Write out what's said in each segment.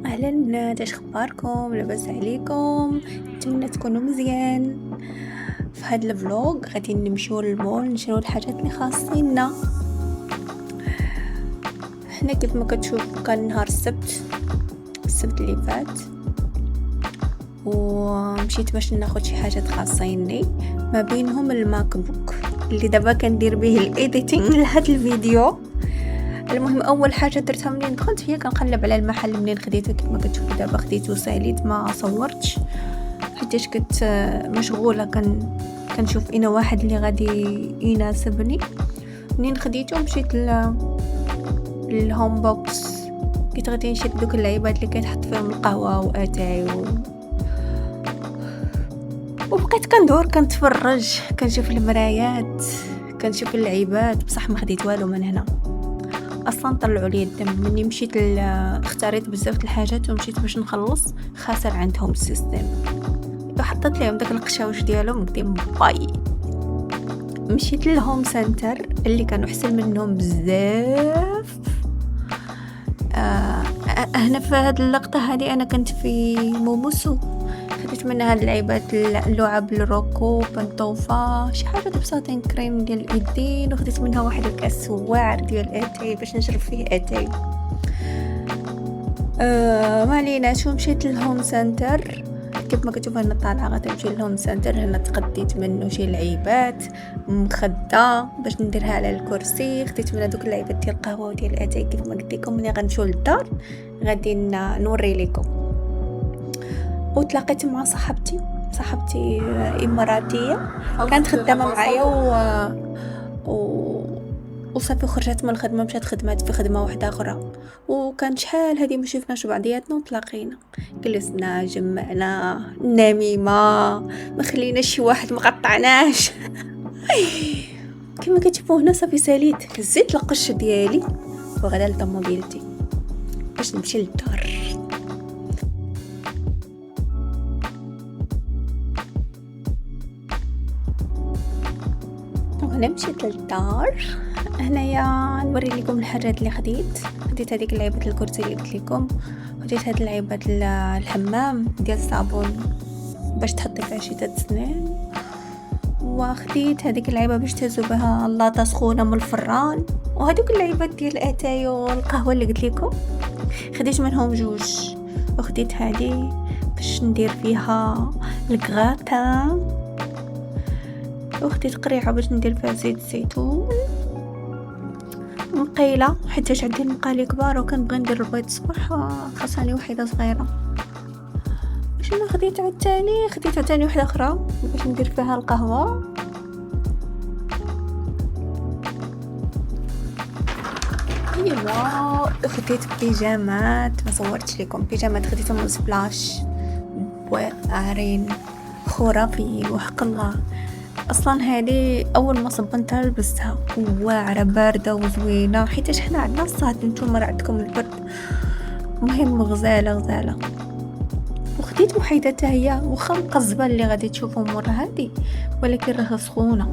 أهلا البنات، اش اخباركم؟ لاباس عليكم؟ نتمنى تكونوا مزيان. في هذا الفلوق غادي نمشيو للمول نشريو الحاجات اللي خاصيننا. هنا كيف ما كتشوف كان نهار السبت اللي فات، ومشيت باش ناخذ شي حاجات خاصيني، ما بينهم الماك بوك اللي دابا كندير به الايديتينغ لهذا الفيديو. المهم اول حاجه درتها منين دخلت هي كنقلب على المحل منين خديته. كيف ما كتشوفوا دابا خديته ساليت، ما صورتش حيتاش كنت مشغوله كنشوف انا واحد اللي غادي يناسبني. منين خديته مشيت للهوم بوكس، كنت غادي نشري دوك اللعيبات اللي كيتحط فيهم القهوه واتاي وبقيت كندور كنتفرج كنشوف المرايات كنشوف اللعيبات، بصح ما خديت والو من هنا. اصلا طلعوا لي الدم مني مشيت اختاريت بزاف الحاجات ومشيت باش نخلص خاسر عندهم السيستم، وحطيت لهم داك القشاوش ديالهم قديم باي. مشيت للهوم سنتر اللي كانوا احسن منهم بزاف. هنا في هذه اللقطه هذه انا كنت في موموسو، خديت منها هاد اللعيبات اللعب الروكو بنطوفه شي حاجه بساطين كريم ديال الايدين، وخديت منها واحد الكاس واعر ديال اتاي باش نشرب فيه اتاي. ما علينا. شو مشيت للهوم سنتر كيف ما كتشوف هنا طالعه غادي نمشي للهوم سنتر. هنا تقديت منه شي لعيبات مخده باش نديرها على الكرسي، خديت من دوك اللعيبات ديال القهوه وديال الاتاي. كيف ما قلت لكم ملي غنمشيو للدار غادي نوري لكم. وتلاقيت مع صاحبتي اماراتيه كانت خدامه معايا وصافي خرجت من الخدمه مشات خدمات في خدمه واحده اخرى، وكان شحال هذه ما شفناش بعضياتنا وتلاقينا جلسنا جمعنا نميمه، ما خلينا شي واحد ما قطعناش. كما كتشوفوا هنا صافي ساليت هزيت القش ديالي وغدا لطوموبيلتي باش نمشي للدار. وانا مشيت للدار هنايا نوري لكم الحاجات اللي خديت هذيك لعيبه الكرسي اللي قلت لكم، خديت هاد لعيبه الحمام ديال الصابون باش تحطي فيها شي 3 سنين، وخديت هذيك اللعيبه باش تهزوا بها اللاطه سخونه من الفران، وهذوك اللعيبات ديال الاتاي والقهوه اللي قلت لكم خديت منهم 2. وخديت هذه باش ندير فيها الكغاتان، وخديت قريعه باش ندير فيها زيت الزيتون، مقيله حيتاش عندي المقالي كبار وكنبغي ندير البيض الصباح خاصني وحده صغيره. شنو خديت عاوتاني وحده اخرى باش ندير فيها القهوه. ايوا خديت بيجامات ما صورتش لكم، بيجامات خديتهم من سبلاش واعرين خرافي وحق الله. اصلا هذه اول ما صبنتها لبستها واعره بارده وزوينه، حيتاش حنا عندنا الصهد نتوما راه عندكم البرد. مهم غزاله. وخديت وحيدتها هي واخا مقزبه اللي غادي تشوفوا مره هذه، ولكن راها سخونه.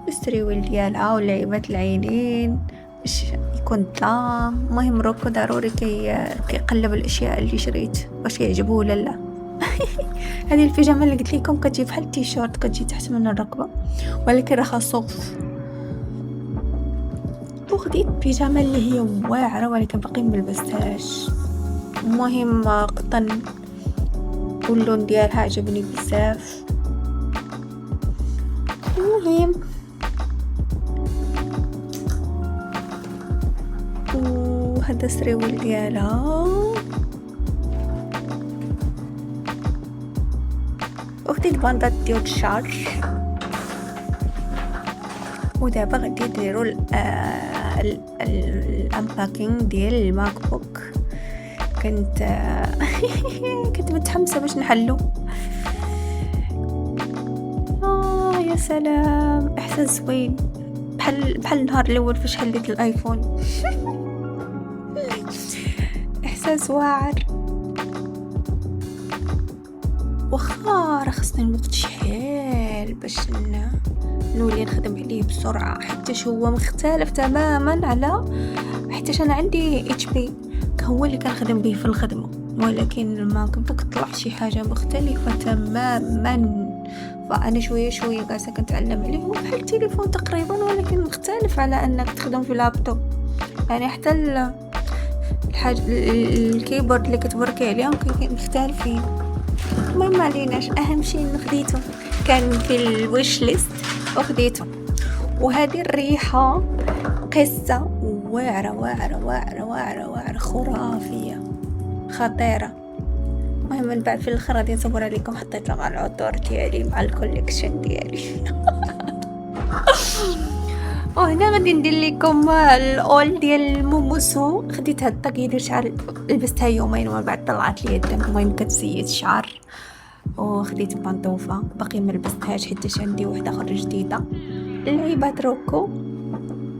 السريويل ديالها ولعيبات العينين باش يكون ظلام. المهم روكو ضروري كيقلب الاشياء اللي شريت واش يعجبه ولا لا. هذه البيجامه اللي قلت لكم كتجي بحال التيشيرت كتجي تحت من الركبه ولكن راها صوف. وخديت بيجامه اللي هي واعره ولكن باقي ما لبستهاش، المهم قطن واللون ديالها عجبني بزاف. المهم وهذا السريويل ديالها. وخديت باندات ديال الشعر. ودابا غادي نديرو الانباكينغ ديال الماك بوك. كنت متحمسه باش نحلو. يا سلام احساس زوين بحال النهار الاول فاش حليت الايفون. احساس واعر. واخا راه خصني الوقت شحال مجال باش نولي نخدم عليه بسرعة، حيتاش هو مختلف تماما على حيتاش انا عندي اتش بي هو اللي كنخدم به في الخدمة، ولكن ما كنت طلع شي حاجة مختلفة تماما. فانا شويه شويه جالسه كنتعلم عليه، هو بحال التليفون تقريبا ولكن مختلف على انك تخدم في لابتوب. يعني حتى الحاجه الكيبورد اللي كتبركي عليهم مختلفين. المهم عليناش، اهم شيء انه خديته، كان في الويش ليست وخديته. وهذه الريحه قصه واعره واعره واعره واعره واعره خرافيه خطيره. المهم من بعد في الاخر غادي نصور عليكم، حطيتها مع العطور ديالي مع الكوليكشن ديالي. وهنا غادي ندير لكم الاول ديال الموموسو. خديت هاد الطاقيه ديال الشعر، لبستها يومين ومن بعد طلعت لي الدم. المهم كتزيد الشعر. وخديت بانطوفه باقي ما لبستهاش حيت عندي وحده اخرى جديده، العيبات روكو.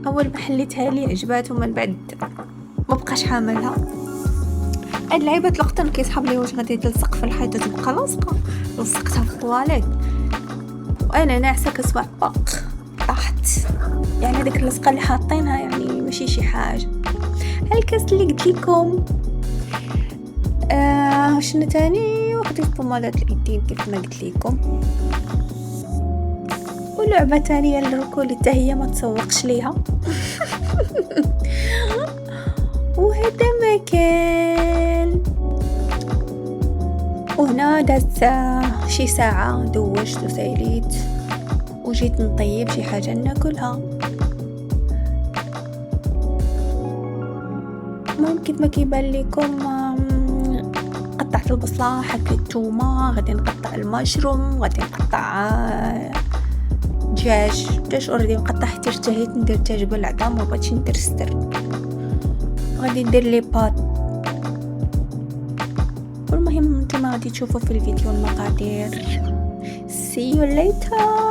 اول ما حليتها لي عجبات ومن بعد ما بقاش حاملها. هاد العيبه طلقتن كيصحاب لي واش غادي تلصق في الحيط وتبقى لاصقه، لصقتها في الطواليت وانا ناعسه كنسمع باق طاحت. يعني هذيك اللصقه اللي حاطينها يعني ماشي شي حاجه. هالكاس اللي قلت لكم شنو تاني، وخديت بومادات الايدين كيف ما قلت لكم. ولعبه تانية للركول اللي حتى هي ما تسوقش ليها. وهذا مكان. وهنا دازت شي ساعة دوشت وسيليت وجيت نطيب شي حاجة ناكلها. المهم كيف ما كيبان لكم قطعت البصلة، حكيت الثومة، غادي نقطع المشروم، غادي نقطع دجاج اوريدي مقطع حتى اشتهيت ندير دجاج بالعظام، ما بغيتش ندير ستر. غادي ندير لي بات. والمهم نتوما غادي تشوفوا في الفيديو المقادير. see you later.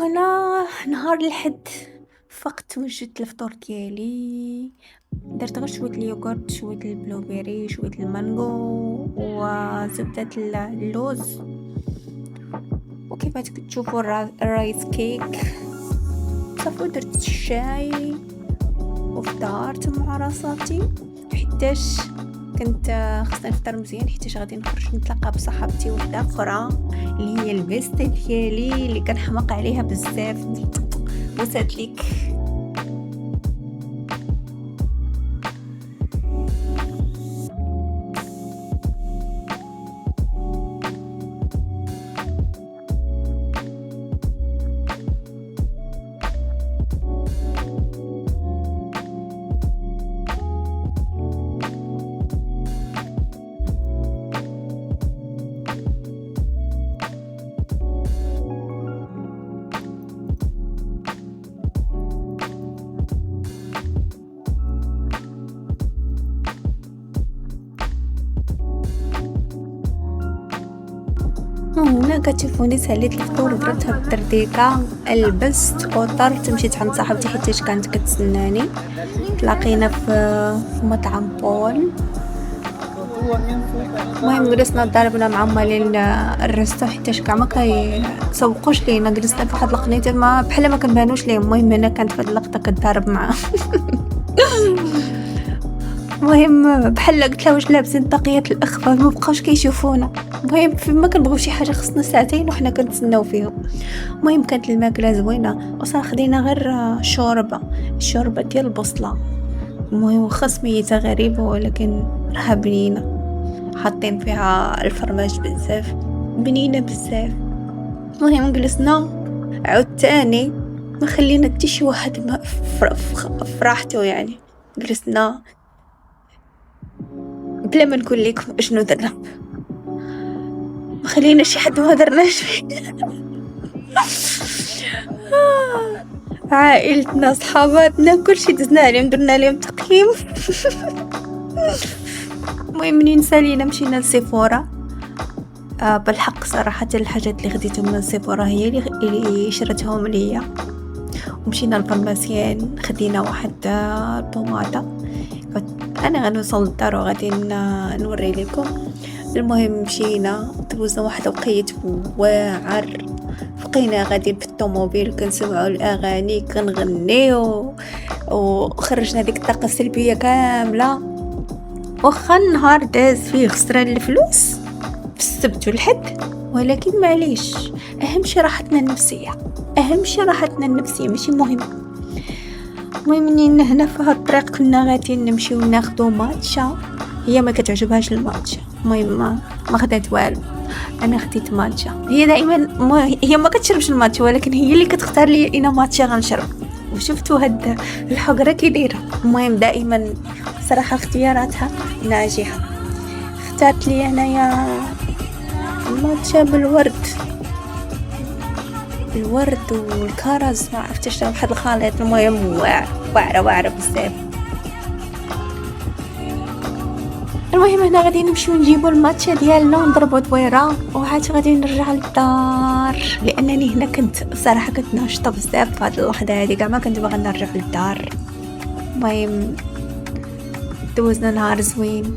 وهنا نهار الحد فقت وجدت الفطور ديالي، درت غير شوية اليوغورت، شوية البلوبيري، شوية المانغو وزبدة اللوز، وكيف تشوفوا الرايس كيك صافي. درت الشاي وفطرت مع راساتي، حيتاش كنت خصني نفطر مزيان، حيتاش غادي نخرج نتلاقى بصاحبتي وحده اخرى اللي هي البيستي ديالي اللي كنحماق عليها بزاف. بوسات ليك. هنا كتشوفوني ساليت الفطور ودرتها بالدرديكه، لبست فطرت مشيت عند صاحبتي حيتاش كانت كتسناني. تلاقينا في مطعم بول. المهم جلسنا ضربنا مع مالين الريستو حيتاش كاع ما كيسوقوش لينا، جلسنا في واحد القنيته ما بحال ما كنبانوش ليهم. المهم انا كانت في هاد اللقطه كتضارب معاه. المهم بحال قلت لها واش لابسين طاقية الاخفاء ما بقاوش كيشوفونا. المهم فيما كنبغيو شي حاجه خصنا ساعتين وحنا كنتسناو فيهم. المهم كانت الماكله زوينه وصافي، خدينا غير الشوربه ديال البصله. المهم واخا سميتها غريبه ولكن راها بنينه، حاطين فيها الفرماج بزاف، بنينه بزاف. المهم جلسنا عود تاني، ما خلينا حتى شي واحد ما فرحته يعني. جلسنا بلا ما نقول لكم شنو درنا، ما خلينا شي حد ما درناش. عائلتنا صحاباتنا كلشي دزنا عليهم، درنا لهم تقييم. المهم منين سالينا مشينا لسيفورا. بالحق صراحه الحاجات اللي خديتهم من سيفورا هي اللي شريتهم ليا. ومشينا للفارماسيان خدينا واحد البوماده. انا غنوصل للدار وغادي نوري لكم. المهم مشينا دوزنا واحد الوقيت واعر، بقينا غادي في الطوموبيل كنسمعوا الاغاني كنغنيو وخرجنا ديك الطاقه السلبيه كامله. واخا النهار داز فيه خسران الفلوس في السبت والحد، ولكن معليش، اهم شي راحتنا النفسيه، ماشي مهم. المهم منين هنا في هاد الطريق كنا غادي نمشيو ناخذوا ماتشا. هي ما كتعجبهاش الماتشا، المهم ما خدات والو، انا خديت ماتشا. هي دائما هي ما كتشربش الماتشا، ولكن هي اللي كتختار لي انا ماتشا غنشرب. وشفتوا هاد الحقره كي دايره. المهم دائما صراحه اختياراتها ناجحه. اختارت لي انايا الماتشا بالورد والكرز، ما عرفتش واحد الخليط. المهم واعره بزاف. المهم هنا غادي نمشيو نجيبو الماتشا ديالنا ونضربو دويره وعاد غادي نرجع للدار، لانني هنا كنت صراحه كنت ناشطه بزاف في هاد اللحظه هادي، كاع ما كنت باغا نرجع للدار. المهم دوزنا نهار زوين.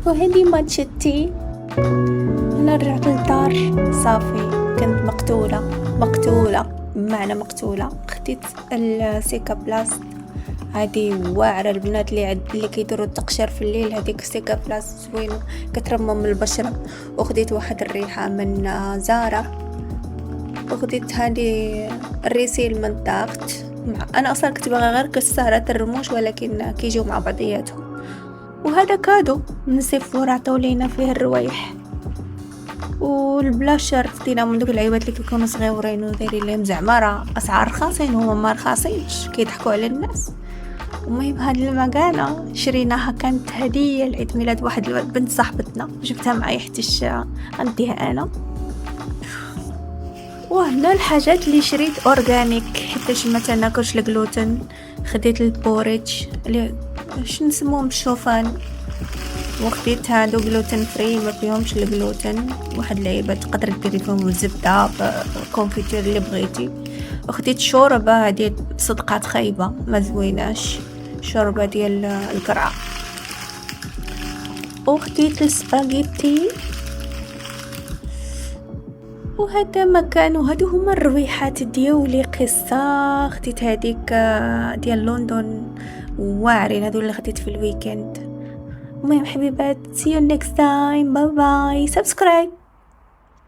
وهذه ماتشتي. انا رجعت للدار صافي كنت مقتوله بمعنى مقتوله. خديت السيكا بلاس هذه واعره، البنات اللي كيديروا التقشير في الليل، هذيك السيكا بلاس زوينه كترمم البشره. وخديت واحد الريحه من زارا وخديت هذه الريسيل من الضغط. انا اصلا كنت باغا غير كسارات الرموش ولكن كيجيو مع بعضياتهم. وهذا كادو من سيفورا عطاو لينا فيه الروايح. والبلاشر خدينا من دوك العيبات اللي كيكونوا صغيورين ودايرين لهم زعما راه اسعار رخاصين هما ما رخاصينش كيضحكوا على الناس. المهم هاد المكانه شريناها كانت هديه لعيد ميلاد واحد بنت صاحبتنا جبتها معايا حتىش غنديها انا. وهنا الحاجات اللي شريت اورغانيك حيتاش ما تناكلش الجلوتين. خديت البوريج اللي واش نسموهم الشوفان وخديت هادو جلوتين فري ما فيهمش الجلوتين. واحد العيبه تقدر ديري فيهم الزبده كونفيتور اللي بغيتي. وخديت شوربه هذه صدقات خايبه ما زويناش شوربه ديال القرعه. وخديت السباغيتي. وهذا مكان وهادو هما الرويحات ديالي قصه. خديت هذيك ديال لندن واعرين هادو اللي خديت في الويكند. المهم حبيبات see you next time bye bye subscribe.